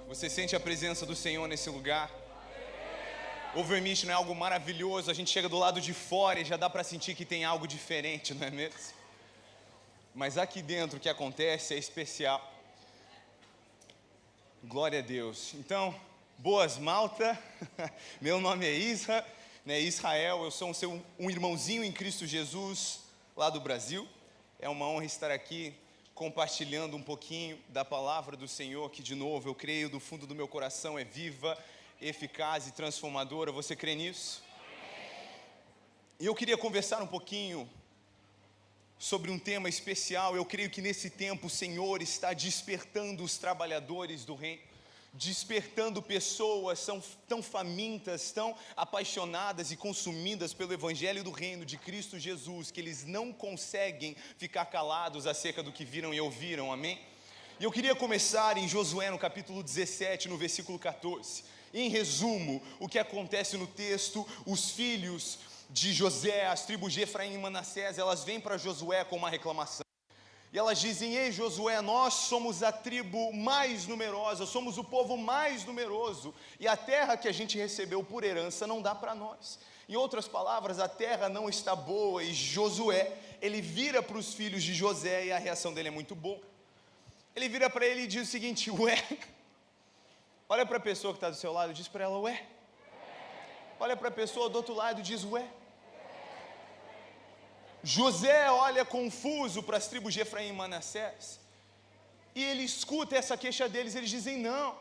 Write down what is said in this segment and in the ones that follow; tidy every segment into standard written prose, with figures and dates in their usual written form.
Você sente a presença do Senhor nesse lugar? Overmission é algo maravilhoso. A gente chega do lado de fora e já dá para sentir que tem algo diferente, não é mesmo? Mas aqui dentro o que acontece é especial. Glória a Deus. Então, boas Malta. Meu nome é Israel. Eu sou um irmãozinho em Cristo Jesus lá do Brasil. É uma honra estar aqui compartilhando um pouquinho da palavra do Senhor, que de novo eu creio do fundo do meu coração é viva, eficaz e transformadora. Você crê nisso? E eu queria conversar um pouquinho sobre um tema especial. Eu creio que nesse tempo o Senhor está despertando os trabalhadores do reino, despertando pessoas tão famintas, tão apaixonadas e consumidas pelo Evangelho do Reino de Cristo Jesus, que eles não conseguem ficar calados acerca do que viram e ouviram, amém? E eu queria começar em Josué, no capítulo 17, no versículo 14. Em resumo, o que acontece no texto: os filhos de José, as tribos de Efraim e Manassés, elas vêm para Josué com uma reclamação. E elas dizem: ei Josué, nós somos a tribo mais numerosa, somos o povo mais numeroso, e a terra que a gente recebeu por herança não dá para nós. Em outras palavras, a terra não está boa. E Josué, ele vira para os filhos de José, e a reação dele é muito boa. Ele vira para ele e diz o seguinte: ué, olha para a pessoa que está do seu lado e diz para ela: ué. Olha para a pessoa do outro lado e diz: ué. José olha confuso para as tribos de Efraim e Manassés, e ele escuta essa queixa deles. Eles dizem: não,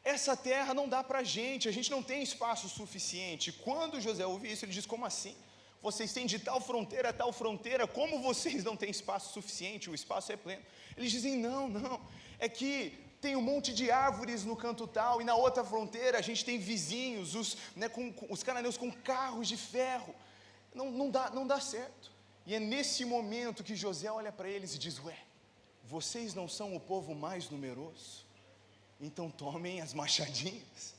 essa terra não dá para a gente não tem espaço suficiente. Quando José ouve isso, ele diz: como assim? Vocês têm de tal fronteira a tal fronteira, como vocês não têm espaço suficiente? O espaço é pleno. Eles dizem: não, é que tem um monte de árvores no canto tal, e na outra fronteira a gente tem vizinhos, os cananeus com carros de ferro. Não dá certo. E é nesse momento que José olha para eles e diz: ué, vocês não são o povo mais numeroso? Então tomem as machadinhas,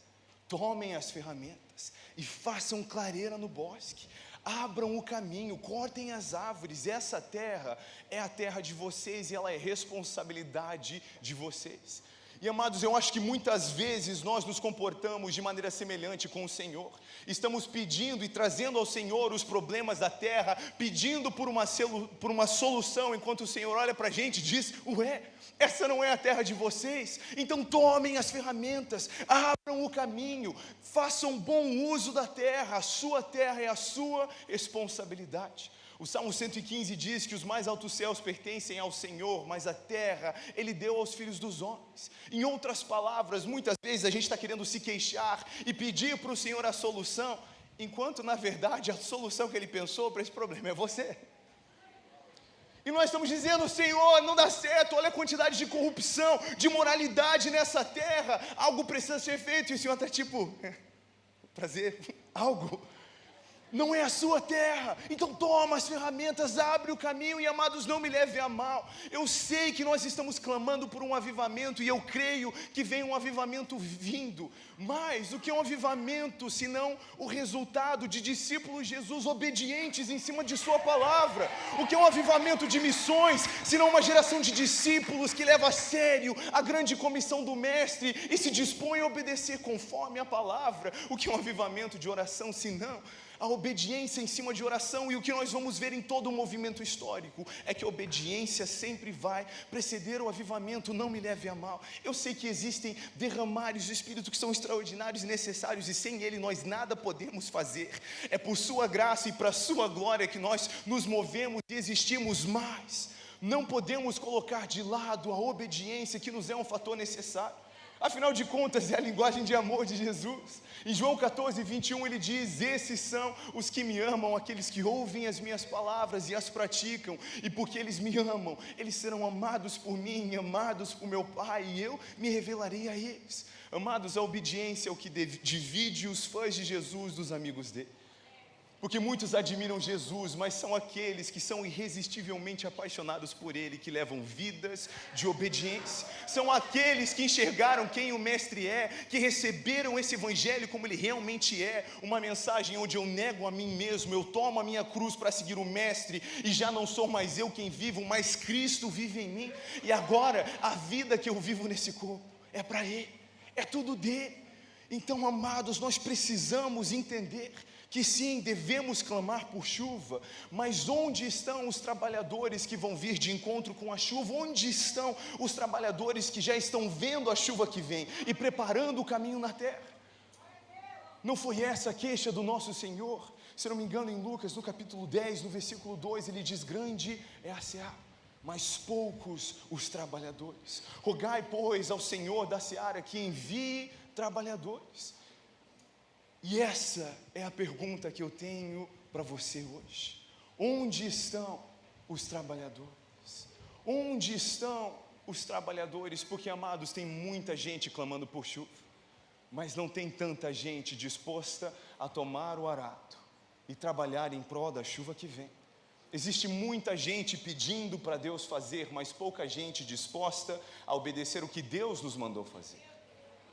tomem as ferramentas e façam clareira no bosque, abram o caminho, cortem as árvores. Essa terra é a terra de vocês e ela é responsabilidade de vocês. E amados, eu acho que muitas vezes nós nos comportamos de maneira semelhante com o Senhor. Estamos pedindo e trazendo ao Senhor os problemas da terra, pedindo por uma solução, enquanto o Senhor olha para a gente e diz: ué, essa não é a terra de vocês? Então tomem as ferramentas, abram o caminho, façam bom uso da terra. A sua terra é a sua responsabilidade. O Salmo 115 diz que os mais altos céus pertencem ao Senhor, mas a terra Ele deu aos filhos dos homens. Em outras palavras, muitas vezes a gente está querendo se queixar e pedir para o Senhor a solução, enquanto na verdade a solução que Ele pensou para esse problema é você. E nós estamos dizendo: Senhor, não dá certo, olha a quantidade de corrupção, de imoralidade nessa terra, algo precisa ser feito. E o Senhor está tipo: prazer, algo. Não é a sua terra, então toma as ferramentas, abre o caminho. E amados, não me leve a mal, eu sei que nós estamos clamando por um avivamento, e eu creio que vem um avivamento vindo. Mas o que é um avivamento, senão o resultado de discípulos de Jesus obedientes em cima de sua palavra? O que é um avivamento de missões, senão uma geração de discípulos que leva a sério a grande comissão do mestre e se dispõe a obedecer conforme a palavra? O que é um avivamento de oração, senão a obediência em cima de oração? E o que nós vamos ver em todo o movimento histórico é que a obediência sempre vai preceder o avivamento. Não me leve a mal, eu sei que existem derramares do Espírito que são extraordinários e necessários, e sem Ele nós nada podemos fazer. É por sua graça e para sua glória que nós nos movemos e existimos, mas não podemos colocar de lado a obediência, que nos é um fator necessário. Afinal de contas, é a linguagem de amor de Jesus. Em João 14, 21, ele diz: esses são os que me amam, aqueles que ouvem as minhas palavras e as praticam. E porque eles me amam, eles serão amados por mim, amados por meu Pai, e eu me revelarei a eles. Amados, a obediência é o que divide os fãs de Jesus dos amigos dele. Porque muitos admiram Jesus, mas são aqueles que são irresistivelmente apaixonados por Ele, que levam vidas de obediência. São aqueles que enxergaram quem o Mestre é, que receberam esse Evangelho como ele realmente é, uma mensagem onde eu nego a mim mesmo, eu tomo a minha cruz para seguir o Mestre, e já não sou mais eu quem vivo, mas Cristo vive em mim. E agora, a vida que eu vivo nesse corpo é para Ele. é tudo dele. Então, amados, nós precisamos entender que sim, devemos clamar por chuva, mas onde estão os trabalhadores que vão vir de encontro com a chuva? Onde estão os trabalhadores que já estão vendo a chuva que vem e preparando o caminho na terra? Não foi essa a queixa do nosso Senhor? Se não me engano, em Lucas, no capítulo 10, no versículo 2, ele diz: grande é a seara, mas poucos os trabalhadores. Rogai, pois, ao Senhor da seara que envie trabalhadores. E essa é a pergunta que eu tenho para você hoje: onde estão os trabalhadores? Onde estão os trabalhadores? Porque, amados, tem muita gente clamando por chuva, mas não tem tanta gente disposta a tomar o arado e trabalhar em prol da chuva que vem. Existe muita gente pedindo para Deus fazer, mas pouca gente disposta a obedecer o que Deus nos mandou fazer.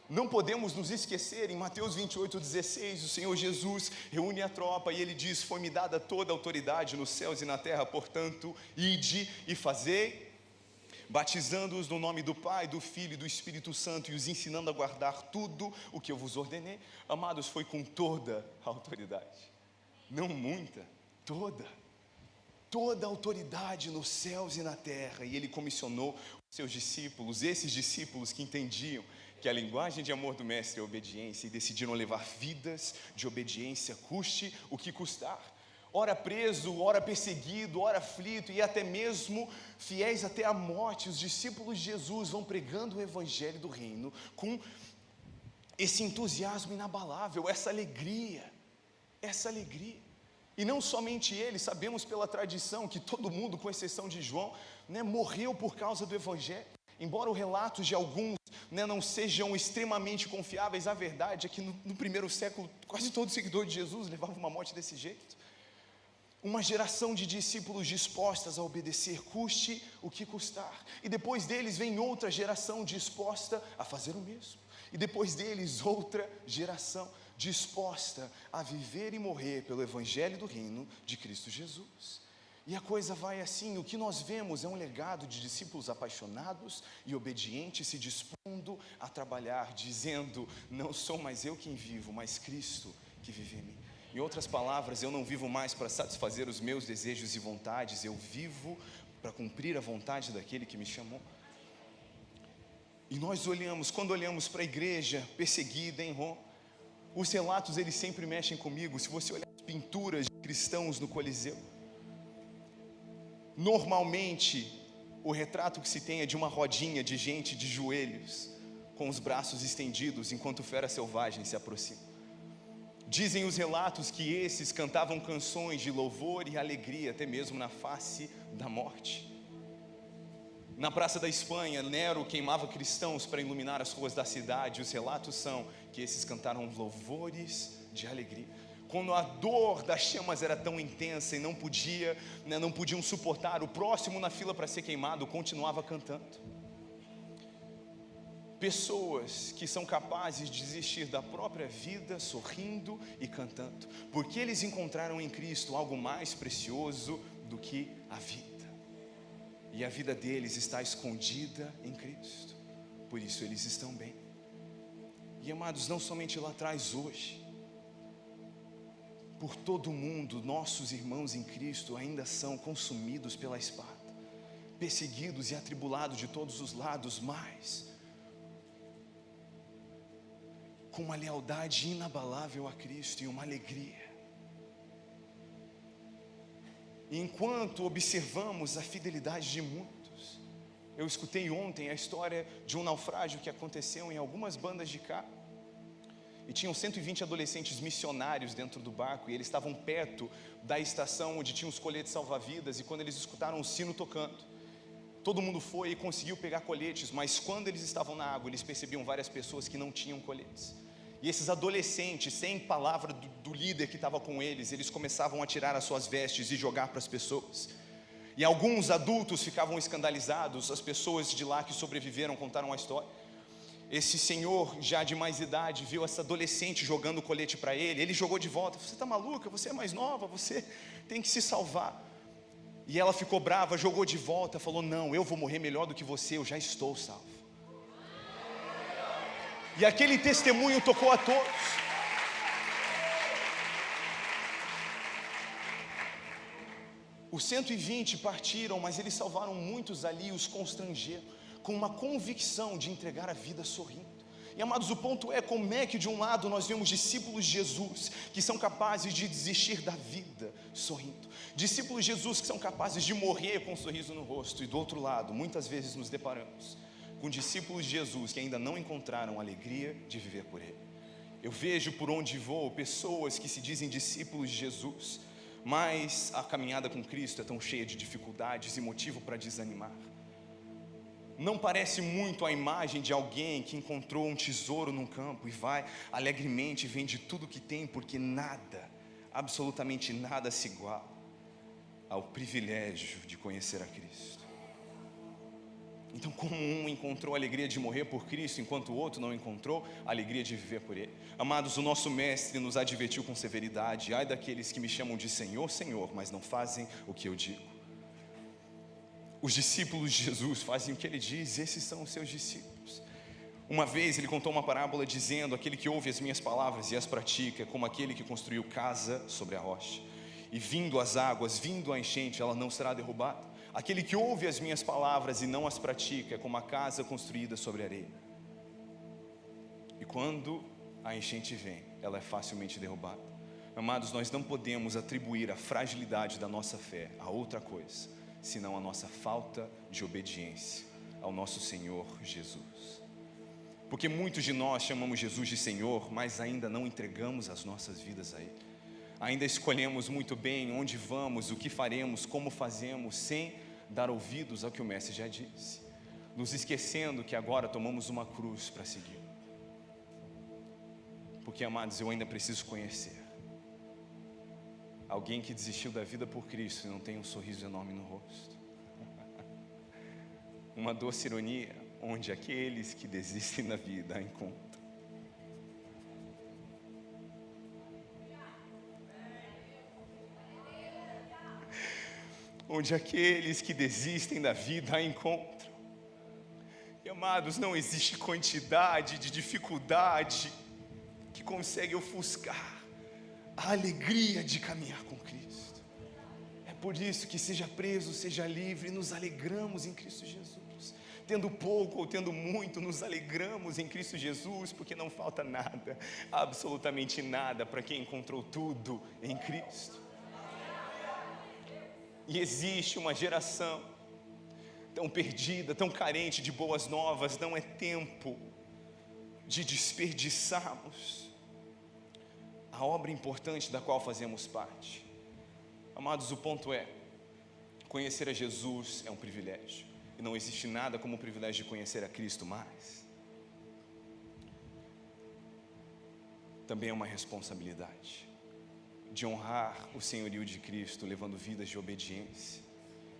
Não podemos nos esquecer, em Mateus 28:16, o Senhor Jesus reúne a tropa e ele diz: foi-me dada toda a autoridade nos céus e na terra, portanto, ide e fazei, batizando-os no nome do Pai, do Filho e do Espírito Santo, e os ensinando a guardar tudo o que eu vos ordenei. Amados, foi com toda a autoridade, não muita, toda a autoridade nos céus e na terra. E ele comissionou os seus discípulos, esses discípulos que entendiam que a linguagem de amor do Mestre é a obediência, e decidiram levar vidas de obediência, custe o que custar. Ora preso, ora perseguido, ora aflito e até mesmo fiéis até a morte, os discípulos de Jesus vão pregando o evangelho do reino com esse entusiasmo inabalável, essa alegria. E não somente eles, sabemos pela tradição que todo mundo, com exceção de João, morreu por causa do evangelho. Embora os relatos de alguns não sejam extremamente confiáveis, a verdade é que no primeiro século, quase todo seguidor de Jesus levava uma morte desse jeito. Uma geração de discípulos dispostas a obedecer, custe o que custar. E depois deles vem outra geração disposta a fazer o mesmo. E depois deles outra geração disposta a viver e morrer pelo evangelho do reino de Cristo Jesus. E a coisa vai assim. O que nós vemos é um legado de discípulos apaixonados e obedientes, se dispondo a trabalhar, dizendo: não sou mais eu quem vivo, mas Cristo que vive em mim. Em outras palavras, eu não vivo mais para satisfazer os meus desejos e vontades, eu vivo para cumprir a vontade daquele que me chamou. E nós quando olhamos para a igreja perseguida em Roma, os relatos eles sempre mexem comigo. Se você olhar as pinturas de cristãos no Coliseu, normalmente o retrato que se tem é de uma rodinha de gente de joelhos, com os braços estendidos, enquanto feras selvagens se aproximam. Dizem os relatos que esses cantavam canções de louvor e alegria, até mesmo na face da morte. Na Praça da Espanha, Nero queimava cristãos para iluminar as ruas da cidade. Os relatos são que esses cantaram louvores de alegria. Quando a dor das chamas era tão intensa e não podiam suportar, o próximo na fila para ser queimado continuava cantando. Pessoas que são capazes de desistir da própria vida, sorrindo e cantando, porque eles encontraram em Cristo algo mais precioso do que a vida. E a vida deles está escondida em Cristo, por isso eles estão bem. E amados, não somente lá atrás, hoje, por todo o mundo, nossos irmãos em Cristo ainda são consumidos pela espada, perseguidos e atribulados de todos os lados, mas com uma lealdade inabalável a Cristo e uma alegria. E enquanto observamos a fidelidade de muitos, eu escutei ontem a história de um naufrágio que aconteceu em algumas bandas de cá, e tinham 120 adolescentes missionários dentro do barco, e eles estavam perto da estação onde tinham os coletes salva-vidas, e quando eles escutaram o sino tocando, todo mundo foi e conseguiu pegar coletes, mas quando eles estavam na água, eles percebiam várias pessoas que não tinham coletes. E esses adolescentes, sem palavra do líder que estava com eles, eles começavam a tirar as suas vestes e jogar para as pessoas. E alguns adultos ficavam escandalizados. As pessoas de lá que sobreviveram contaram a história. Esse senhor, já de mais idade, viu essa adolescente jogando o colete para ele. Ele jogou de volta: você está maluca? Você é mais nova, você tem que se salvar. E ela ficou brava, jogou de volta, falou: não, eu vou morrer melhor do que você, eu já estou salvo. E aquele testemunho tocou a todos. Os 120 partiram, mas eles salvaram muitos ali e os constrangeram, com uma convicção de entregar a vida sorrindo. E amados, o ponto é como é que de um lado nós vemos discípulos de Jesus que são capazes de desistir da vida sorrindo, discípulos de Jesus que são capazes de morrer com um sorriso no rosto, e do outro lado, muitas vezes nos deparamos com discípulos de Jesus que ainda não encontraram a alegria de viver por Ele. Eu vejo por onde vou pessoas que se dizem discípulos de Jesus, mas a caminhada com Cristo é tão cheia de dificuldades e motivo para desanimar. Não parece muito a imagem de alguém que encontrou um tesouro num campo e vai alegremente, vende tudo que tem, porque nada, absolutamente nada se iguala ao privilégio de conhecer a Cristo. Então, como um encontrou a alegria de morrer por Cristo, enquanto o outro não encontrou a alegria de viver por Ele. Amados, o nosso mestre nos advertiu com severidade: ai daqueles que me chamam de Senhor, Senhor, mas não fazem o que eu digo. Os discípulos de Jesus fazem o que Ele diz, esses são os seus discípulos. Uma vez Ele contou uma parábola dizendo: aquele que ouve as minhas palavras e as pratica é como aquele que construiu casa sobre a rocha, e vindo as águas, vindo a enchente, ela não será derrubada. Aquele que ouve as minhas palavras e não as pratica é como a casa construída sobre a areia, e quando a enchente vem, ela é facilmente derrubada. Amados, nós não podemos atribuir a fragilidade da nossa fé a outra coisa senão a nossa falta de obediência ao nosso Senhor Jesus. Porque muitos de nós chamamos Jesus de Senhor, mas ainda não entregamos as nossas vidas a Ele. Ainda escolhemos muito bem onde vamos, o que faremos, como fazemos, sem dar ouvidos ao que o Mestre já disse, nos esquecendo que agora tomamos uma cruz para seguir. Porque, amados, eu ainda preciso conhecer alguém que desistiu da vida por Cristo e não tem um sorriso enorme no rosto. Uma doce ironia, onde aqueles que desistem da vida a encontram. Onde aqueles que desistem da vida a encontram. E, amados, não existe quantidade de dificuldade que consegue ofuscar a alegria de caminhar com Cristo. É por isso que, seja preso, seja livre, nos alegramos em Cristo Jesus. Tendo pouco ou tendo muito, nos alegramos em Cristo Jesus, porque não falta nada, absolutamente nada, para quem encontrou tudo em Cristo. E existe uma geração tão perdida, tão carente de boas novas. Não é tempo de desperdiçarmos a obra importante da qual fazemos parte. Amados, o ponto é: conhecer a Jesus é um privilégio, e não existe nada como o privilégio de conhecer a Cristo, mas também é uma responsabilidade de honrar o senhorio de Cristo, levando vidas de obediência,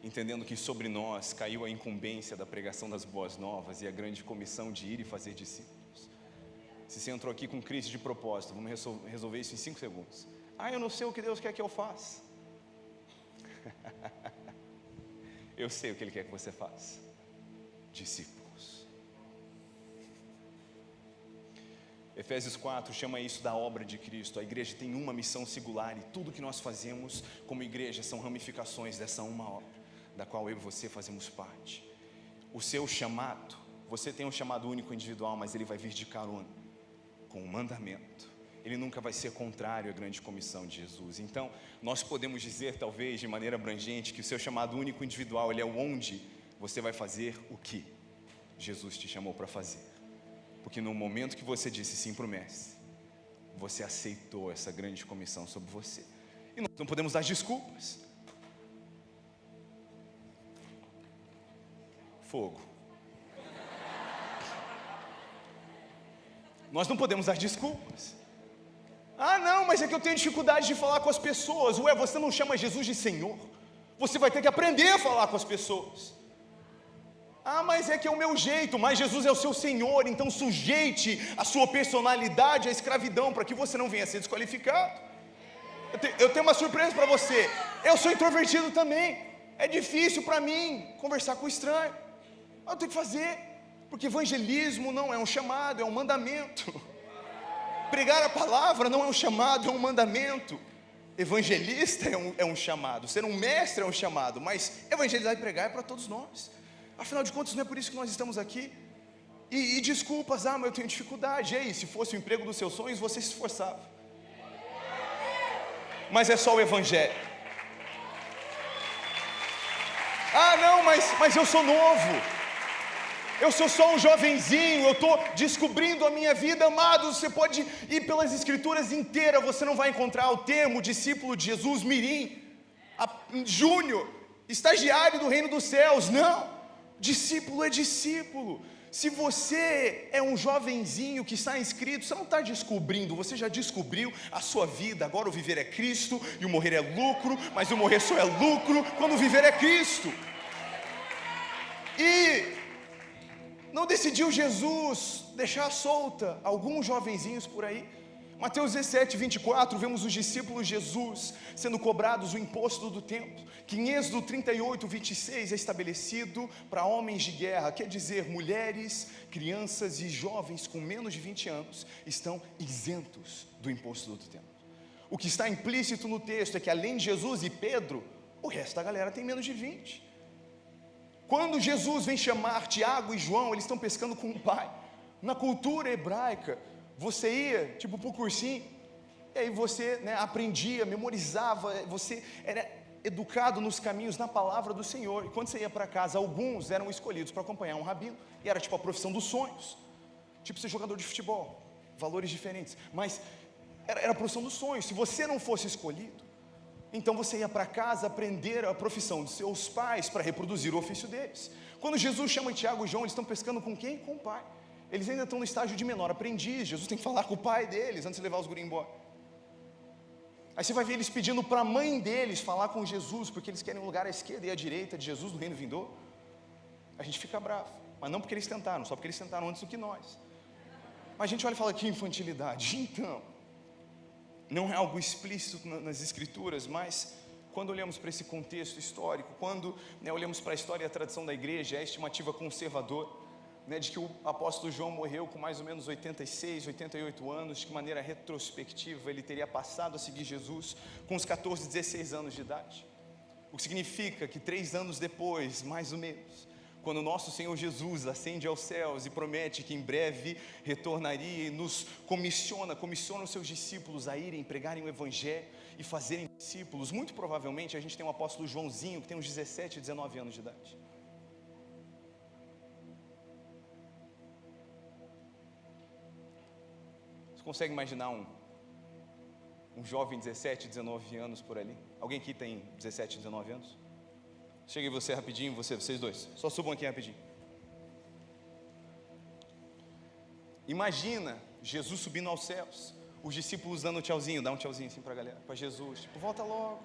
entendendo que sobre nós caiu a incumbência da pregação das boas novas e a grande comissão de ir e fazer discípulos. Se você entrou aqui com crise de propósito, vamos resolver isso em 5 segundos. Eu não sei o que Deus quer que eu faça. Eu sei o que Ele quer que você faça: discípulos. Efésios 4 chama isso da obra de Cristo. A igreja tem uma missão singular, e tudo que nós fazemos como igreja são ramificações dessa uma obra, da qual eu e você fazemos parte. O seu chamado, você tem um chamado único individual, mas ele vai vir de carona com um mandamento. Ele nunca vai ser contrário à grande comissão de Jesus. Então, nós podemos dizer, talvez de maneira abrangente, que o seu chamado único individual, ele é onde você vai fazer o que Jesus te chamou para fazer. Porque no momento que você disse sim para o Mestre, você aceitou essa grande comissão sobre você. E nós não podemos dar desculpas. Fogo. Nós não podemos dar desculpas. Não, mas é que eu tenho dificuldade de falar com as pessoas. Você não chama Jesus de Senhor. Você vai ter que aprender a falar com as pessoas. Mas é que é o meu jeito. Mas Jesus é o seu Senhor, então sujeite a sua personalidade à escravidão, para que você não venha a ser desqualificado. Eu tenho uma surpresa para você. Eu sou introvertido também. É difícil para mim conversar com estranho. Eu tenho que fazer. Porque evangelismo não é um chamado, é um mandamento. Pregar a palavra não é um chamado, é um mandamento. Evangelista é um chamado, ser um mestre é um chamado, mas evangelizar e pregar é para todos nós. Afinal de contas, não é por isso que nós estamos aqui. E desculpas, mas eu tenho dificuldade. E aí, se fosse o emprego dos seus sonhos, você se esforçava. Mas é só o evangelho. Não, mas eu sou novo. Eu sou só um jovenzinho, eu estou descobrindo a minha vida. Amados, você pode ir pelas escrituras inteiras, você não vai encontrar o termo discípulo de Jesus, mirim, júnior, estagiário do reino dos céus. Não, discípulo é discípulo. Se você é um jovenzinho que está inscrito, você não está descobrindo, você já descobriu a sua vida. Agora o viver é Cristo e o morrer é lucro, mas o morrer só é lucro quando o viver é Cristo. E não decidiu Jesus deixar solta alguns jovenzinhos por aí? Mateus 17, 24, vemos os discípulos de Jesus sendo cobrados o imposto do templo, que em Êxodo 38, 26 é estabelecido para homens de guerra, quer dizer, mulheres, crianças e jovens com menos de 20 anos estão isentos do imposto do templo. O que está implícito no texto é que além de Jesus e Pedro, o resto da galera tem menos de 20. Quando Jesus vem chamar Tiago e João, eles estão pescando com o pai. Na cultura hebraica, você ia tipo para o cursinho, e aí você aprendia, memorizava, você era educado nos caminhos, na palavra do Senhor. E quando você ia para casa, alguns eram escolhidos para acompanhar um rabino, e era tipo a profissão dos sonhos, tipo ser jogador de futebol, valores diferentes, mas era a profissão dos sonhos. Se você não fosse escolhido, então você ia para casa aprender a profissão de seus pais para reproduzir o ofício deles. Quando Jesus chama Tiago e João, eles estão pescando com quem? Com o pai. Eles ainda estão no estágio de menor aprendiz. Jesus tem que falar com o pai deles antes de levar os guris embora. Aí você vai ver eles pedindo para a mãe deles falar com Jesus, porque eles querem um lugar à esquerda e à direita de Jesus no reino vindouro. A gente fica bravo, mas não porque eles tentaram, só porque eles tentaram antes do que nós. Mas a gente olha e fala, que infantilidade. Então, não é algo explícito nas escrituras, mas quando olhamos para esse contexto histórico, quando olhamos para a história e a tradição da igreja, a estimativa conservadora, de que o apóstolo João morreu com mais ou menos 86, 88 anos, de que maneira retrospectiva ele teria passado a seguir Jesus com os 14, 16 anos de idade. O que significa que 3 anos depois, mais ou menos, quando o nosso Senhor Jesus ascende aos céus e promete que em breve retornaria e nos comissiona os seus discípulos a irem pregarem o evangelho e fazerem discípulos, muito provavelmente a gente tem um apóstolo Joãozinho que tem uns 17, 19 anos de idade. Você consegue imaginar um jovem de 17, 19 anos por ali? Alguém aqui tem 17, 19 anos? Cheguei você rapidinho, vocês dois. Só subam aqui rapidinho. Imagina Jesus subindo aos céus, os discípulos dando um tchauzinho, dá um tchauzinho assim para a galera, para Jesus, tipo, volta logo.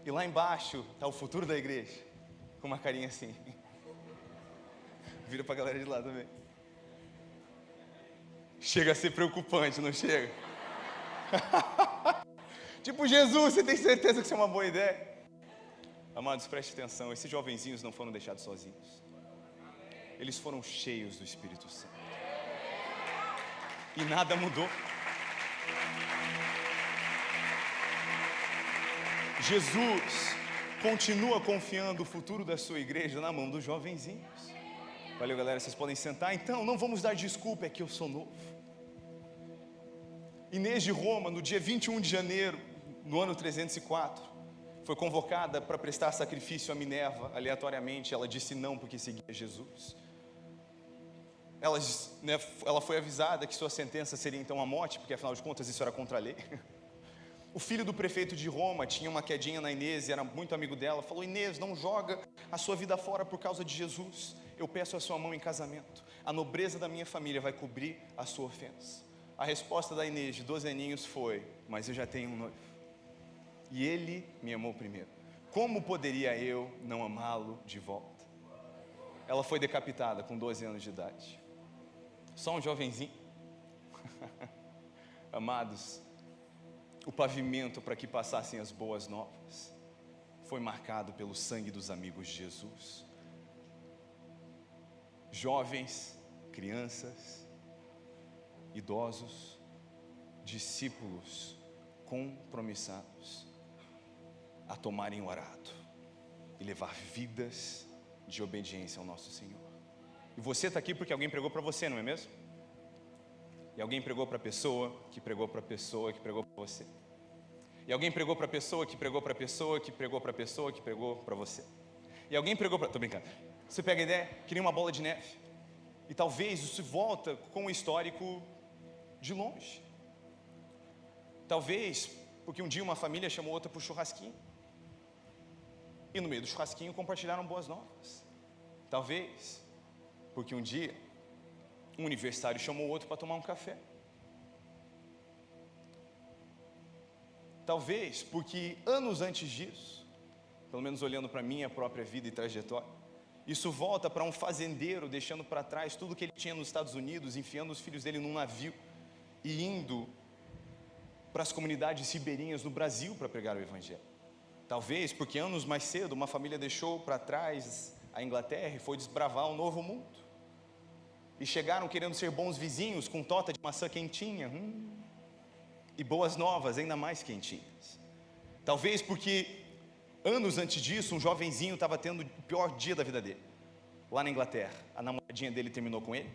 E lá embaixo está o futuro da igreja, com uma carinha assim. Vira para a galera de lá também. Chega a ser preocupante, não chega? Tipo, Jesus, você tem certeza que isso é uma boa ideia? Amados, preste atenção, esses jovenzinhos não foram deixados sozinhos. Eles foram cheios do Espírito Santo. E nada mudou. Jesus continua confiando o futuro da sua igreja na mão dos jovenzinhos. Valeu, galera, vocês podem sentar. Então, não vamos dar desculpa, é que eu sou novo. Inês de Roma, no dia 21 de janeiro, no ano 304, foi convocada para prestar sacrifício a Minerva, aleatoriamente. Ela disse não porque seguia Jesus. Ela foi avisada que sua sentença seria então a morte, porque afinal de contas isso era contra a lei. O filho do prefeito de Roma tinha uma quedinha na Inês, era muito amigo dela, falou, Inês, não joga a sua vida fora por causa de Jesus. Eu peço a sua mão em casamento. A nobreza da minha família vai cobrir a sua ofensa. A resposta da Inês, de 12 aninhos, foi, mas eu já tenho um noivo. E ele me amou primeiro. Como poderia eu não amá-lo de volta? Ela foi decapitada com 12 anos de idade. Só um jovenzinho. Amados, o pavimento para que passassem as boas novas foi marcado pelo sangue dos amigos de Jesus. jovens, crianças, idosos, discípulos compromissados a tomarem o arado e levar vidas de obediência ao nosso Senhor. E você está aqui porque alguém pregou para você, não é mesmo? E alguém pregou para a pessoa, que pregou para a pessoa, que pregou para você. E alguém pregou para a pessoa, que pregou para a pessoa, que pregou para a pessoa, que pregou para você. E alguém pregou para... Estou brincando. Você pega a ideia, que nem uma bola de neve. E talvez isso volta com o histórico de longe. Talvez porque um dia uma família chamou outra para o churrasquinho. E no meio do churrasquinho compartilharam boas novas. Talvez porque um dia um universitário chamou outro para tomar um café. Talvez porque anos antes disso, pelo menos olhando para a minha própria vida e trajetória, isso volta para um fazendeiro deixando para trás tudo que ele tinha nos Estados Unidos, enfiando os filhos dele num navio e indo para as comunidades ribeirinhas no Brasil para pregar o Evangelho. Talvez porque anos mais cedo uma família deixou para trás a Inglaterra e foi desbravar um novo mundo. E chegaram querendo ser bons vizinhos com tota de maçã quentinha e boas novas ainda mais quentinhas. Talvez porque anos antes disso um jovenzinho estava tendo o pior dia da vida dele lá na Inglaterra. A namoradinha dele terminou com ele,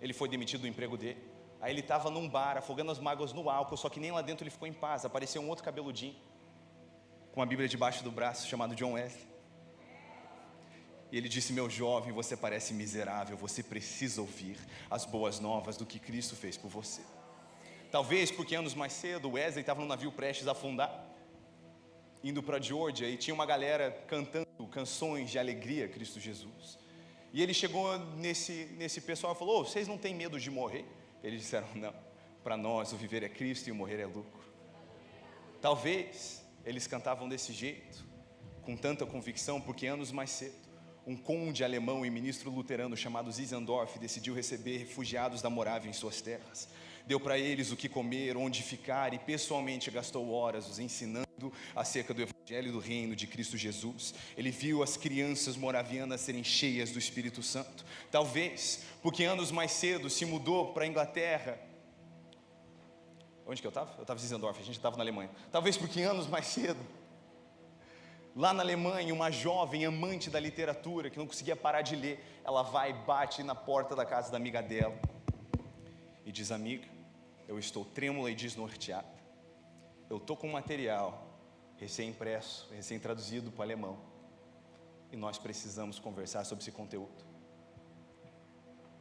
ele foi demitido do emprego dele. Aí ele estava num bar afogando as mágoas no álcool, só que nem lá dentro ele ficou em paz. Apareceu um outro cabeludinho com a Bíblia debaixo do braço, chamado John Wesley. E ele disse: meu jovem, você parece miserável, você precisa ouvir as boas novas do que Cristo fez por você. Talvez porque anos mais cedo Wesley estava num navio prestes a afundar, indo para Geórgia, e tinha uma galera cantando canções de alegria a Cristo Jesus. E ele chegou nesse pessoal e falou: oh, vocês não têm medo de morrer? Eles disseram: não, para nós o viver é Cristo e o morrer é lucro. Talvez eles cantavam desse jeito, com tanta convicção, porque anos mais cedo um conde alemão e ministro luterano chamado Zinzendorf decidiu receber refugiados da Morávia em suas terras. Deu para eles o que comer, onde ficar, e pessoalmente gastou horas os ensinando acerca do Evangelho do Reino de Cristo Jesus. Ele viu as crianças moravianas serem cheias do Espírito Santo. Talvez porque anos mais cedo se mudou para a Inglaterra. Onde que eu estava? Eu estava em Zinzendorf, a gente estava na Alemanha. Talvez porque anos mais cedo, lá na Alemanha, uma jovem amante da literatura, que não conseguia parar de ler, ela vai e bate na porta da casa da amiga dela e diz: amiga, eu estou trêmula e desnorteada, eu estou com material recém-impresso, recém-traduzido para o alemão, e nós precisamos conversar sobre esse conteúdo.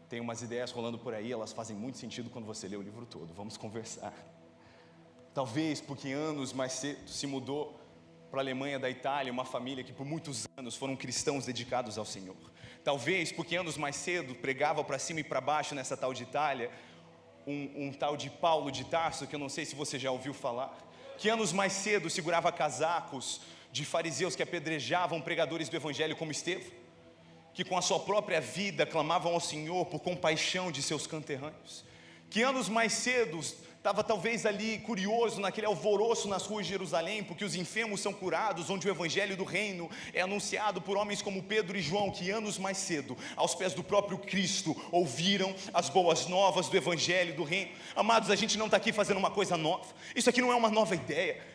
Tem umas ideias rolando por aí, elas fazem muito sentido quando você lê o livro todo, vamos conversar. Talvez porque anos mais cedo se mudou para a Alemanha da Itália, uma família que por muitos anos foram cristãos dedicados ao Senhor. Talvez porque anos mais cedo pregava para cima e para baixo nessa tal de Itália, um tal de Paulo de Tarso, que eu não sei se você já ouviu falar, que anos mais cedo segurava casacos de fariseus que apedrejavam pregadores do Evangelho como Estevão, que com a sua própria vida clamavam ao Senhor por compaixão de seus conterrâneos, que anos mais cedo estava talvez ali curioso naquele alvoroço nas ruas de Jerusalém, porque os enfermos são curados, onde o Evangelho do Reino é anunciado por homens como Pedro e João, que anos mais cedo, aos pés do próprio Cristo, ouviram as boas novas do Evangelho do Reino. Amados, a gente não está aqui fazendo uma coisa nova, isso aqui não é uma nova ideia,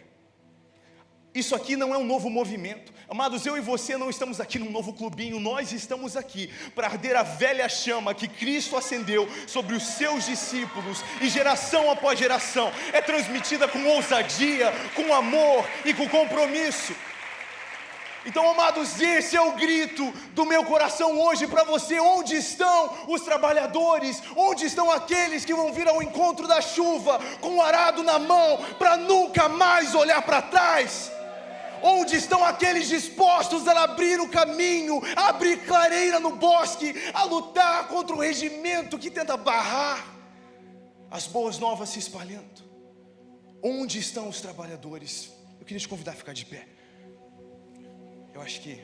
isso aqui não é um novo movimento. Amados, eu e você não estamos aqui num novo clubinho, nós estamos aqui para arder a velha chama que Cristo acendeu sobre os seus discípulos, e geração após geração é transmitida com ousadia, com amor e com compromisso. Então, amados, esse é o grito do meu coração hoje para você. Onde estão os trabalhadores? Onde estão aqueles que vão vir ao encontro da chuva com o arado na mão para nunca mais olhar para trás? Onde estão aqueles dispostos a abrir o caminho, a abrir clareira no bosque, a lutar contra o regimento que tenta barrar as boas novas se espalhando? Onde estão os trabalhadores? Eu queria te convidar a ficar de pé. Eu acho que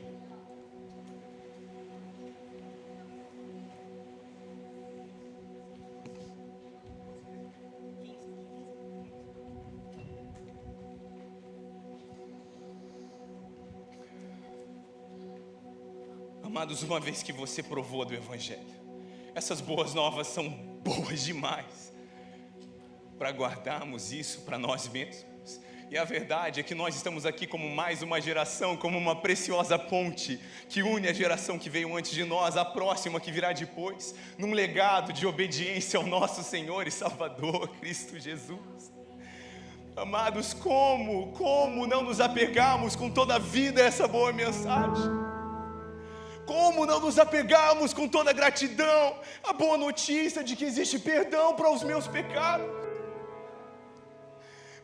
Amados, uma vez que você provou do Evangelho, essas boas novas são boas demais para guardarmos isso para nós mesmos. E a verdade é que nós estamos aqui como mais uma geração, como uma preciosa ponte que une a geração que veio antes de nós, a próxima que virá depois, num legado de obediência ao nosso Senhor e Salvador, Cristo Jesus. Amados, como não nos apegarmos com toda a vida a essa boa mensagem? Como não nos apegarmos com toda a gratidão à boa notícia de que existe perdão para os meus pecados?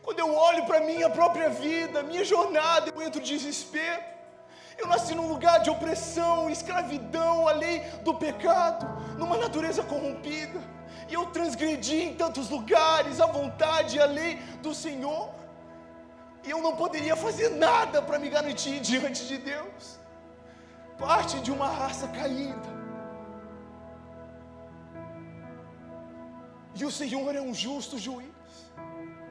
Quando eu olho para a minha própria vida, minha jornada, eu entro em desespero. Eu nasci num lugar de opressão, escravidão, a lei do pecado, numa natureza corrompida. E eu transgredi em tantos lugares a vontade e a lei do Senhor. E eu não poderia fazer nada para me garantir diante de Deus. Parte de uma raça caída. E o Senhor é um justo juiz.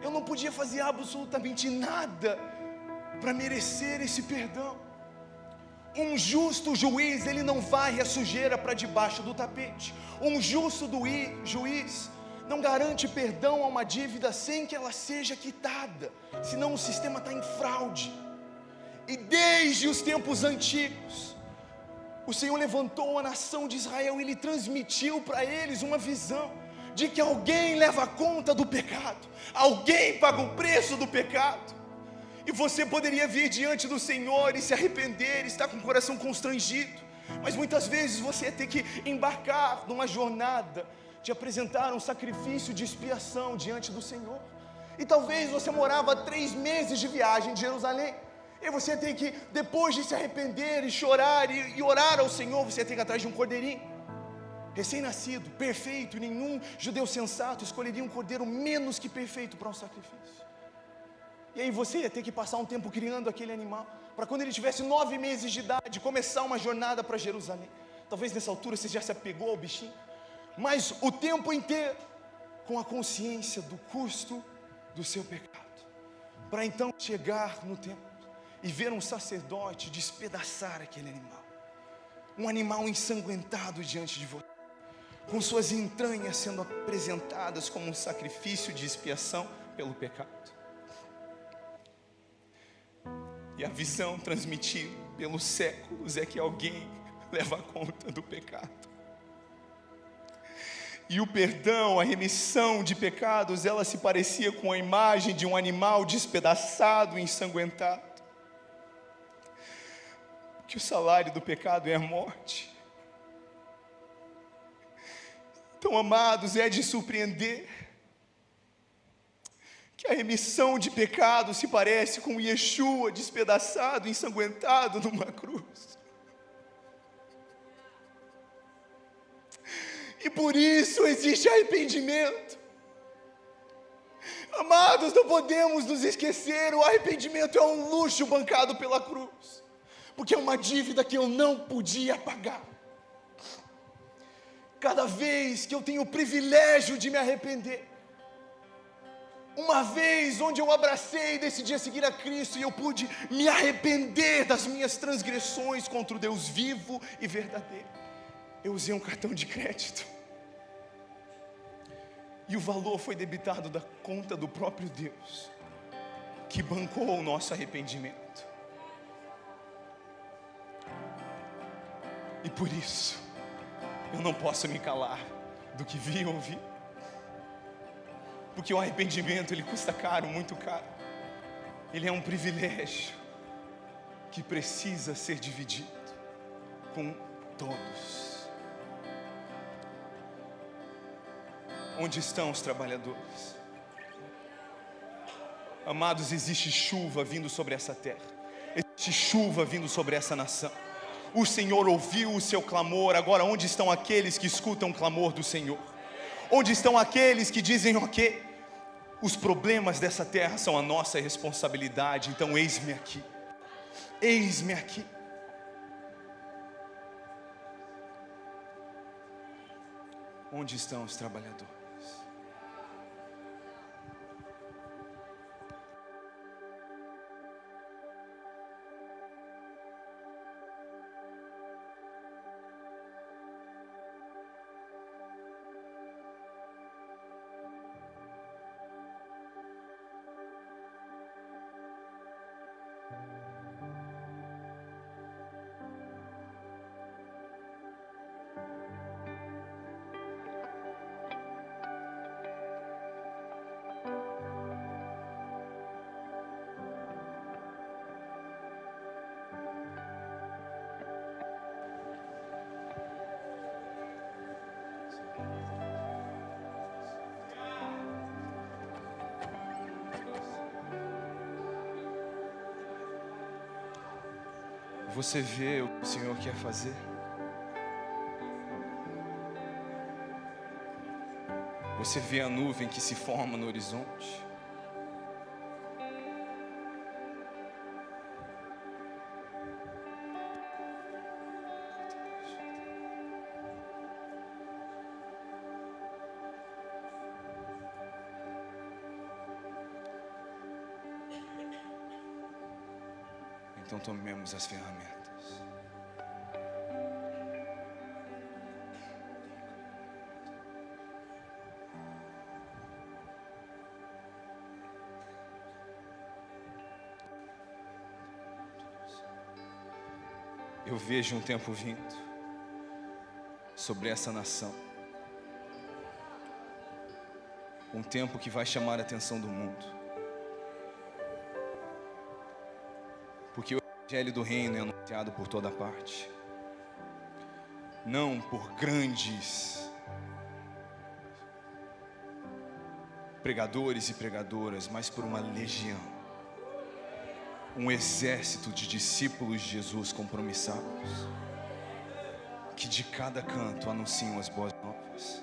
Eu não podia fazer absolutamente nada para merecer esse perdão. Um justo juiz, ele não varre a sujeira para debaixo do tapete. Um justo juiz não garante perdão a uma dívida sem que ela seja quitada, senão o sistema está em fraude. E desde os tempos antigos, o Senhor levantou a nação de Israel e Ele transmitiu para eles uma visão de que alguém leva conta do pecado, alguém paga o preço do pecado. E você poderia vir diante do Senhor e se arrepender, estar com o coração constrangido, mas muitas vezes você ia ter que embarcar numa jornada de apresentar um sacrifício de expiação diante do Senhor. E talvez você morava 3 meses de viagem de Jerusalém, e você tem que, depois de se arrepender e chorar e orar ao Senhor, você tem que ir atrás de um cordeirinho recém-nascido, perfeito, e nenhum judeu sensato escolheria um cordeiro menos que perfeito para um sacrifício. E aí você ia ter que passar um tempo criando aquele animal, para quando ele tivesse 9 meses de idade, começar uma jornada para Jerusalém. Talvez nessa altura você já se apegou ao bichinho, mas o tempo inteiro, com a consciência do custo do seu pecado, para então chegar no templo e ver um sacerdote despedaçar aquele animal, um animal ensanguentado diante de você, com suas entranhas sendo apresentadas como um sacrifício de expiação pelo pecado. E a visão transmitida pelos séculos é que alguém leva conta do pecado. E o perdão, a remissão de pecados, ela se parecia com a imagem de um animal despedaçado, ensanguentado. Que o salário do pecado é a morte. Então, amados, é de surpreender que a remissão de pecados se parece com Yeshua despedaçado, ensanguentado numa cruz. E por isso existe arrependimento. Amados, não podemos nos esquecer, o arrependimento é um luxo bancado pela cruz, porque é uma dívida que eu não podia pagar. Cada vez que eu tenho o privilégio de me arrepender, uma vez onde eu abracei e decidi a seguir a Cristo, e eu pude me arrepender das minhas transgressões contra o Deus vivo e verdadeiro, eu usei um cartão de crédito, e o valor foi debitado da conta do próprio Deus, que bancou o nosso arrependimento. E por isso, eu não posso me calar do que vi e ouvi, porque o arrependimento, ele custa caro, muito caro. Ele é um privilégio que precisa ser dividido com todos. Onde estão os trabalhadores? Amados, existe chuva vindo sobre essa terra, existe chuva vindo sobre essa nação. O Senhor ouviu o seu clamor. Agora, onde estão aqueles que escutam o clamor do Senhor? Onde estão aqueles que dizem, ok, os problemas dessa terra são a nossa responsabilidade, então eis-me aqui, eis-me aqui. Onde estão os trabalhadores? Você vê o que o Senhor quer fazer? Você vê a nuvem que se forma no horizonte? Então tomemos as ferramentas. Eu vejo um tempo vindo sobre essa nação. Um tempo que vai chamar a atenção do mundo. Porque o Evangelho do Reino é anunciado por toda parte. Não por grandes pregadores e pregadoras, mas por uma legião. Um exército de discípulos de Jesus compromissados, que de cada canto anunciam as boas novas.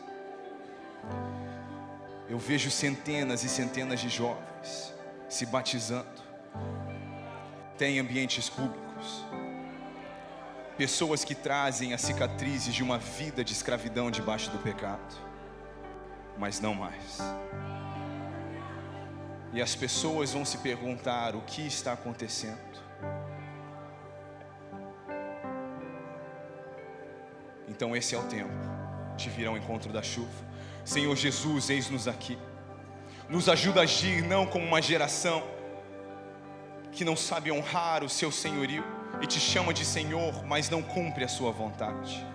Eu vejo centenas e centenas de jovens se batizando, até em ambientes públicos. Pessoas que trazem as cicatrizes de uma vida de escravidão debaixo do pecado, mas não mais. E as pessoas vão se perguntar o que está acontecendo. Então esse é o tempo de vir ao encontro da chuva. Senhor Jesus, eis-nos aqui. Nos ajuda a agir não como uma geração que não sabe honrar o seu senhorio e te chama de Senhor, mas não cumpre a sua vontade.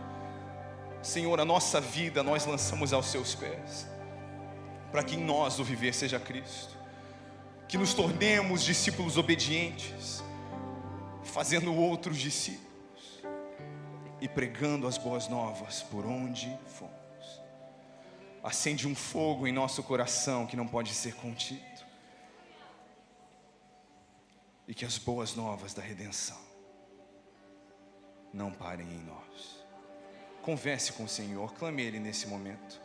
Senhor, a nossa vida nós lançamos aos seus pés, para que em nós o viver seja Cristo. Que nos tornemos discípulos obedientes, fazendo outros discípulos e pregando as boas novas por onde fomos. Acende um fogo em nosso coração que não pode ser contido, e que as boas novas da redenção não parem em nós. Converse com o Senhor, clame Ele nesse momento.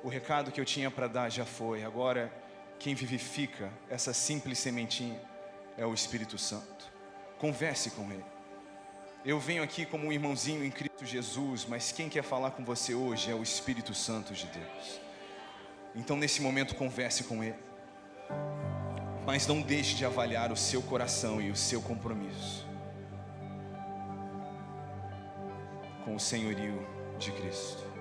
O recado que eu tinha para dar já foi. Agora quem vivifica essa simples sementinha é o Espírito Santo. Converse com Ele. Eu venho aqui como um irmãozinho em Cristo Jesus, mas quem quer falar com você hoje é o Espírito Santo de Deus. Então nesse momento converse com Ele, mas não deixe de avaliar o seu coração e o seu compromisso com o senhorio de Cristo.